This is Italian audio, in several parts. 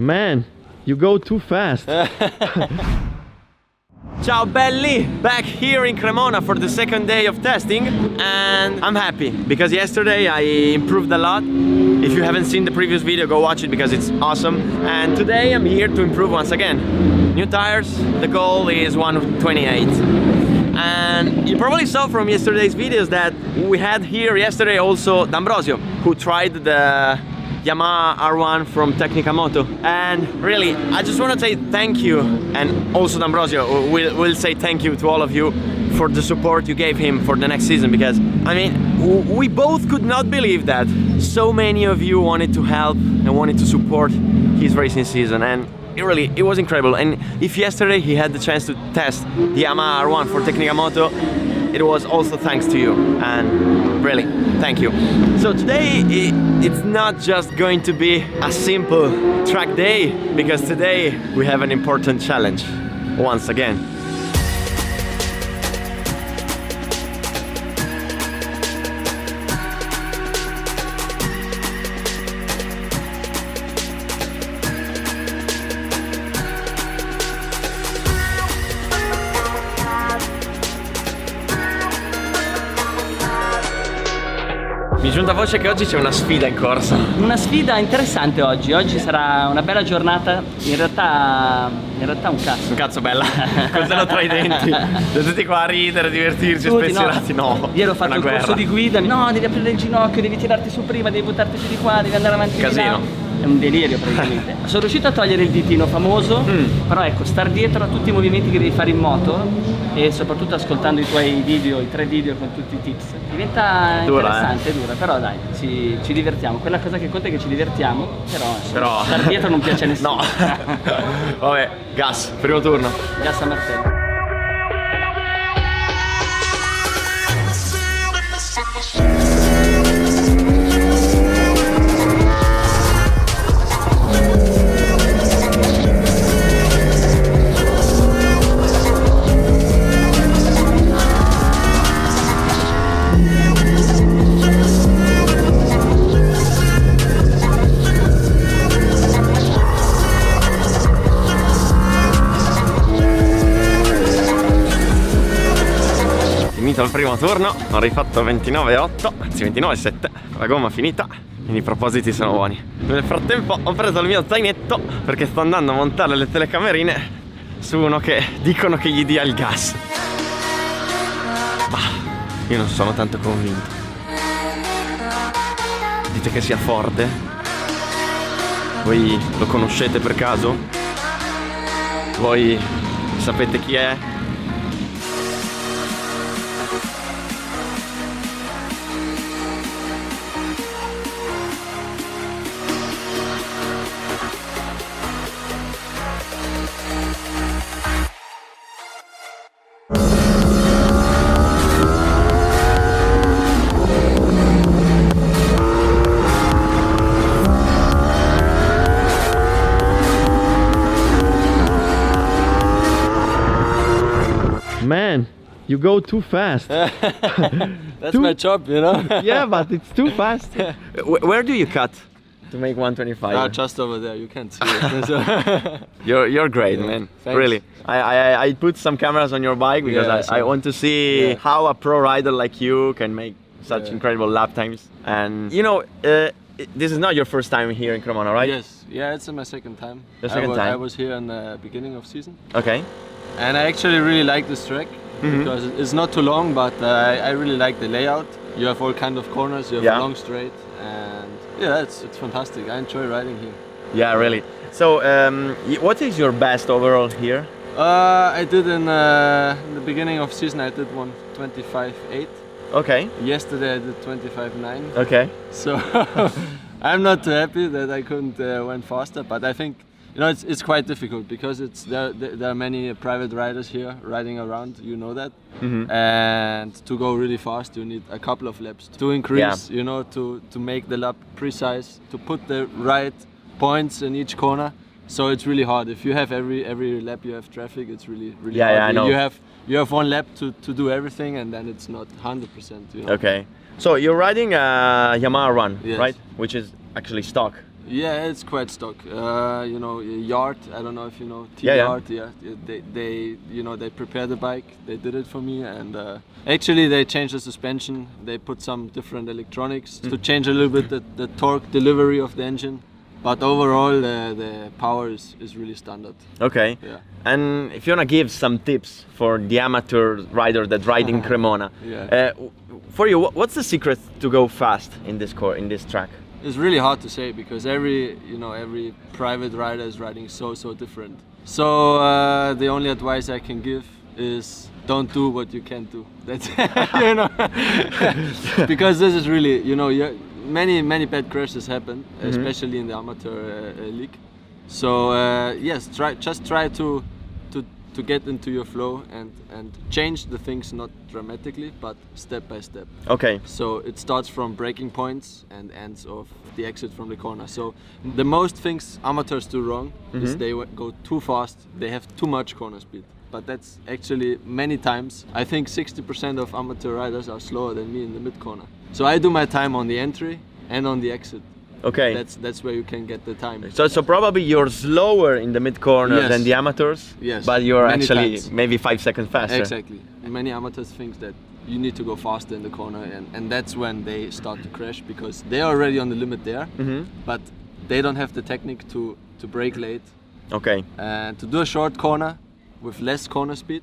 Man, you go too fast. Ciao belli! Back here in Cremona for the second day of testing, and I'm happy because yesterday I improved a lot. If you haven't seen the previous video, go watch it because it's awesome. And today I'm here to improve once again. New tires, the goal is 128. And you probably saw from yesterday's videos that we had here yesterday also D'Ambrosio, who tried the Yamaha R1 from Tecnica Moto. And really, I just want to say thank you, and also D'Ambrosio will say thank you to all of you for the support you gave him for the next season, because I mean, we both could not believe that so many of you wanted to help and wanted to support his racing season, and it was incredible. And if yesterday he had the chance to test the Yamaha R1 for Tecnica Moto, it was also thanks to you, and really, thank you. So today, it's not just going to be a simple track day, because today we have an important challenge, once again. Mi è giunta voce che oggi c'è una sfida in corsa. Una sfida interessante oggi. Oggi sarà una bella giornata. In realtà un cazzo. Un cazzo bella. Cos'è tra i denti? Tutti qua a ridere, divertirci, Tutti, spensierati. No. Ieri ho fatto il corso di guida. No, devi aprire il ginocchio, devi tirarti su prima, devi buttarti su di qua, devi andare avanti. Casino. È un delirio praticamente. Sono riuscito a togliere il ditino famoso, però ecco, star dietro a tutti i movimenti che devi fare in moto e soprattutto ascoltando i tuoi video, i 3 video con tutti i tips, diventa interessante, dura, però dai, ci divertiamo. Quella cosa che conta è che ci divertiamo, però star dietro non piace a nessuno. No. Vabbè, gas, primo turno. Gas a martello. Finito il primo turno, ho rifatto 29,8, anzi 29,7, la gomma finita, quindi i propositi sono buoni. Nel frattempo ho preso il mio zainetto perché sto andando a montare le telecamerine su uno che dicono che gli dia il gas. Ma io non sono tanto convinto. Dite che sia Ford? Voi lo conoscete per caso? Voi sapete chi è? Man, you go too fast. That's my job, you know? Yeah, but it's too fast. Where do you cut to make 125? Just over there, you can't see it. You're great, man. Thanks. Really. I put some cameras on your bike because I want to see how a pro rider like you can make such incredible lap times. And you know, this is not your first time here in Cremona, right? Yes, yeah, it's my second time. Your second time? I was here in the beginning of season. Okay. And I actually really like this track because it's not too long, but I really like the layout. You have all kind of corners, you have a long straight, and yeah, it's fantastic. I enjoy riding here. Yeah, really. So, what is your best overall here? I did in the beginning of season. I did 125.8. Okay. Yesterday I did 25.9. Okay. So I'm not too happy that I couldn't went faster, but I think, you know, it's quite difficult because there are many private riders here riding around, you know that. And to go really fast you need a couple of laps to increase, you know, to make the lap precise, to put the right points in each corner. So it's really hard. If you have every lap you have traffic, it's really hard. Yeah, I know. You have one lap to do everything, and then it's not 100%, you know? Okay. So you're riding a Yamaha R1, Yes. right? Which is actually stock. Yeah, it's quite stock. You know, Yard. I don't know if you know Yeah, yeah. Yard. Yeah, they you know, they prepared the bike. They did it for me, and actually they changed the suspension. They put some different electronics to change a little bit the torque delivery of the engine. But overall, the power is really standard. Okay. Yeah. And if you wanna give some tips for the amateur rider that ride in Cremona, Yeah. for you, what's the secret to go fast in this track? It's really hard to say because every private rider is riding so different. So the only advice I can give is don't do what you can't do. That's you know, because this is really, you know, many bad crashes happen, especially in the amateur league. So yes, try to get into your flow and change the things, not dramatically but step by step. Okay. So it starts from braking points and ends off the exit from the corner. So the most things amateurs do wrong is they go too fast, they have too much corner speed. But that's actually many times, I think 60% of amateur riders are slower than me in the mid corner. So I do my time on the entry and on the exit. Okay. That's where you can get the time. So probably you're slower in the mid corner Yes. than the amateurs. Yes. But you're Many actually times. maybe 5 seconds faster. Exactly. And many amateurs think that you need to go faster in the corner, and that's when they start to crash because they're already on the limit there, but they don't have the technique to brake late Okay. and to do a short corner with less corner speed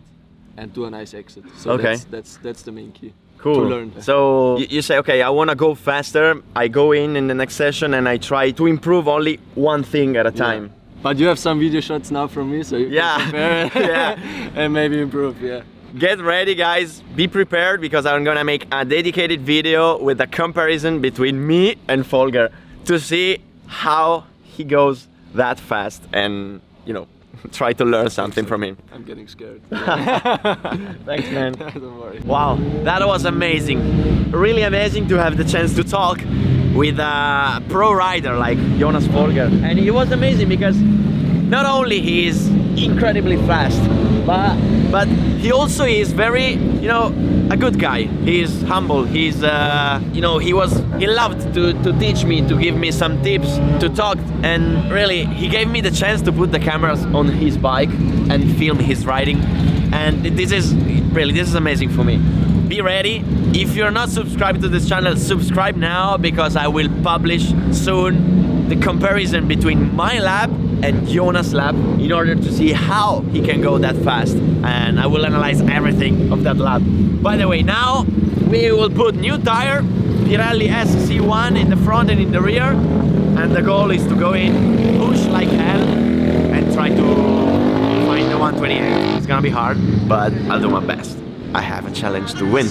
and do a nice exit. So Okay. that's the main key. Cool. To learn. So you say, okay, I want to go faster. I go in the next session and I try to improve only one thing at a time. Yeah. But you have some video shots now from me, so you Yeah. can compare Yeah. and maybe improve. Yeah. Get ready, guys. Be prepared because I'm gonna make a dedicated video with a comparison between me and Folger to see how he goes that fast and, you know, try to learn something from him. I'm getting scared. Thanks, man. Don't worry. Wow, that was amazing. Really amazing to have the chance to talk with a pro rider like Jonas Folger. And it was amazing because not only he is incredibly fast, but he also is very, you know, a good guy. He's humble. He's, you know, he loved to teach me, to give me some tips, to talk, and really he gave me the chance to put the cameras on his bike and film his riding. And this is amazing for me. Be ready. If you're not subscribed to this channel, subscribe now because I will publish soon the comparison between my lap and Jonas' lap in order to see how he can go that fast, and I will analyze everything of that lap. By the way, now we will put new tire, Pirelli SC1 in the front and in the rear, and the goal is to go in, push like hell, and try to find the 128. It's gonna be hard, but I'll do my best. I have a challenge to win.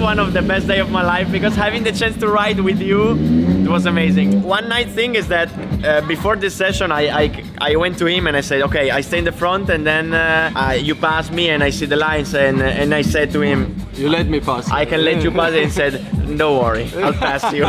One of the best day of my life because having the chance to ride with you, it was amazing. One nice thing is that before this session I went to him and I said, okay, I stay in the front, and then you pass me and I see the lines, and I said to him, you let me pass. I can let you pass, and he said, don't worry, I'll pass you.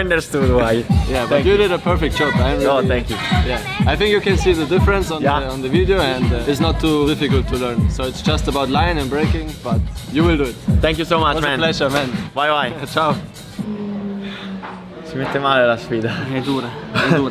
Understood why. Yeah, but you did a perfect job. Thank you. Yeah, I think you can see the difference on the video, and it's not too difficult to learn. So it's just about line and braking, but you will do it. Thank you so much, It was man. a pleasure, man. Bye bye. Ciao. Si mette male la sfida. È dura,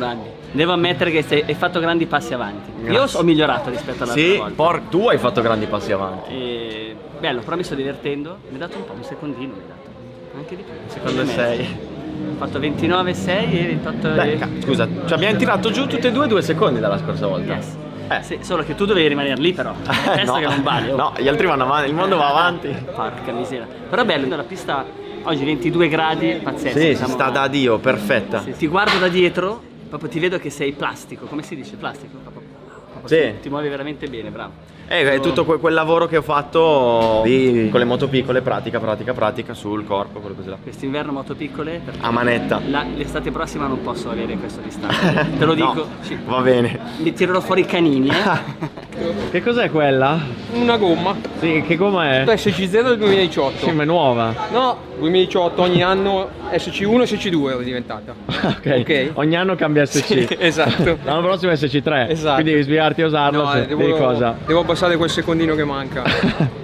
Andy. Devo ammettere che hai fatto grandi passi avanti. Grazie. Io ho migliorato rispetto all'altra Sì, volta. tu hai fatto grandi passi avanti. Bello, però mi sto divertendo. Mi ha dato un po', un secondino, mi ha dato. Anche di più. Secondo 6. Ho fatto 29,6 e 28,6. Scusa, ci abbiamo tirato giù tutte e due 2 secondi dalla scorsa volta. Yes. Sì, solo che tu dovevi rimanere lì però. Testa No, che non vale. Oh. no, gli altri vanno avanti, il mondo va avanti. Porca miseria. Però è bello, la pista Oggi 22 gradi, pazzesco. Sì, si sta da Dio, perfetta. Sì, ti guardo da dietro, proprio ti vedo che sei plastico, come si dice plastico? Proprio Sì. ti muovi veramente bene, bravo. È tutto quel lavoro che ho fatto lì con le moto piccole, pratica sul corpo, quello così là. Quest'inverno moto piccole, perché A manetta. l'estate prossima non posso avere questo distante. Te lo dico. No, Sì. va bene. Mi tirerò fuori i canini, Che cos'è quella? Una gomma. Sì, che gomma è? SC0 del 2018. Sì, ma è nuova. No, 2018, ogni anno SC1 e SC2 è diventata. Ok. Ogni anno cambia SC. Sì, esatto. L'anno prossimo è SC3. Esatto. Quindi devi sbrigarti a usarlo. No, se devi cosa? devo abbassare quel secondino che manca.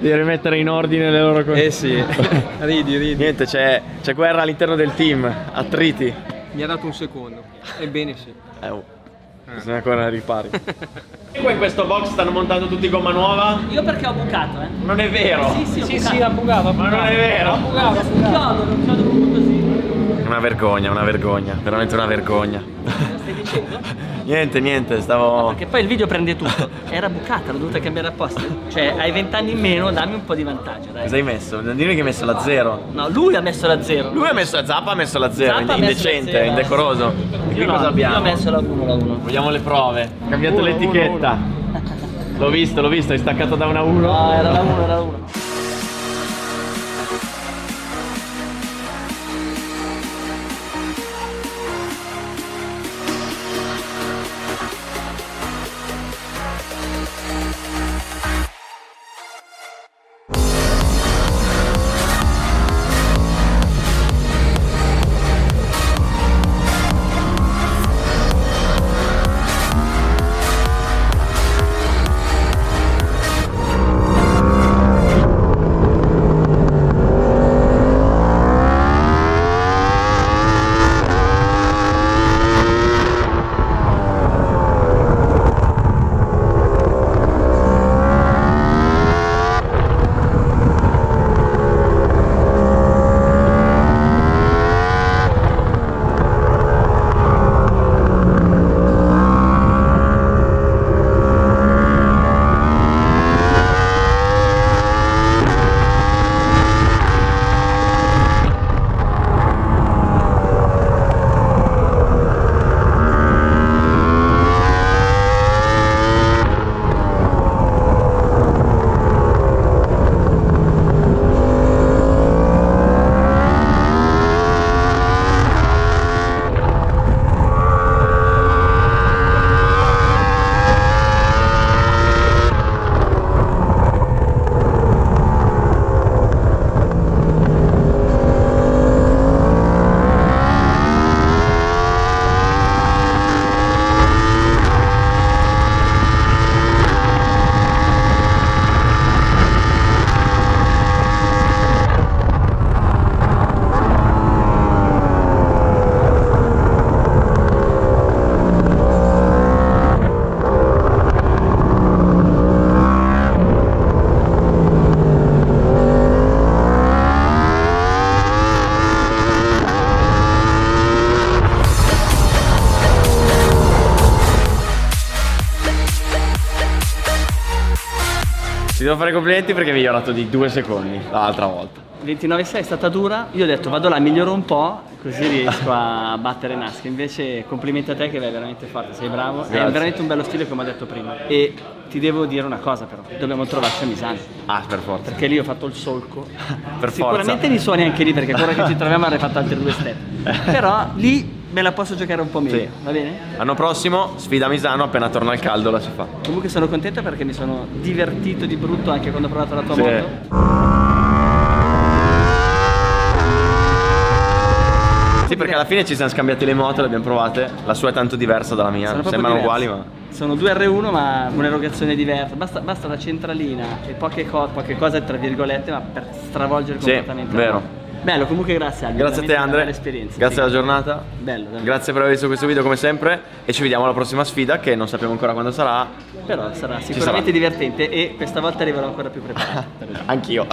Devi rimettere in ordine le loro cose. Eh sì, ridi. Niente, c'è guerra all'interno del team, attriti. Mi ha dato un secondo. Ebbene sì. Bisogna ancora ripari. E qua in questo box stanno montando tutti gomma nuova? Io perché ho bucato, Non è vero. Sì, ha bucato. Ma non è vero. un chiodo proprio così. Una vergogna, veramente una vergogna. Lo stai dicendo? Niente, stavo... Perché poi il video prende tutto. Era bucata, l'ho dovuta cambiare apposta. Cioè, hai 20 anni in meno, dammi un po' di vantaggio, dai. Cosa hai messo? Non dirmi che hai messo la 0. No, lui ha messo la 0. Lui ha messo, Zappa ha messo la 0, Zappa ha messo la indecente, 0. indecoroso. E qui cosa abbiamo? Io ho messo la 1. Vogliamo le prove. Ho cambiato l'etichetta. L'ho visto, hai staccato da una 1. No, era la 1. Ti devo fare i complimenti perché mi hai migliorato di 2 secondi l'altra volta. 29,6 è stata dura, io ho detto vado là, miglioro un po', così riesco a battere Naska. Invece complimenti a te che vai veramente forte, sei bravo. Grazie. È veramente un bello stile come ho detto prima. E ti devo dire una cosa però, dobbiamo trovarci a Misano. Ah, per forza. Perché lì ho fatto il solco. Per Sicuramente forza. mi suoni anche lì perché ora che ci troviamo avrei fatto altri 2 step. Però lì me la posso giocare un po' meglio, Sì. va bene? L'anno prossimo sfida a Misano, appena torna il caldo la si fa. Comunque sono contento perché mi sono divertito di brutto anche quando ho provato la tua Sì. moto. Sì, perché alla fine ci siamo scambiati le moto, le abbiamo provate. La sua è tanto diversa dalla mia, Sono proprio sembrano diverse. uguali ma... Sono 2 R1 ma un'erogazione diversa. Basta la centralina e poche cose tra virgolette, ma per stravolgere Sì, completamente. vero. Bello, comunque grazie Alberto. Grazie a te Andre, Esperienza, grazie sì. alla giornata. Bello, davvero. Grazie per aver visto questo video come sempre e ci vediamo alla prossima sfida che non sappiamo ancora quando sarà. Però sarà sicuramente divertente e questa volta arriverò ancora più preparato. Anch'io.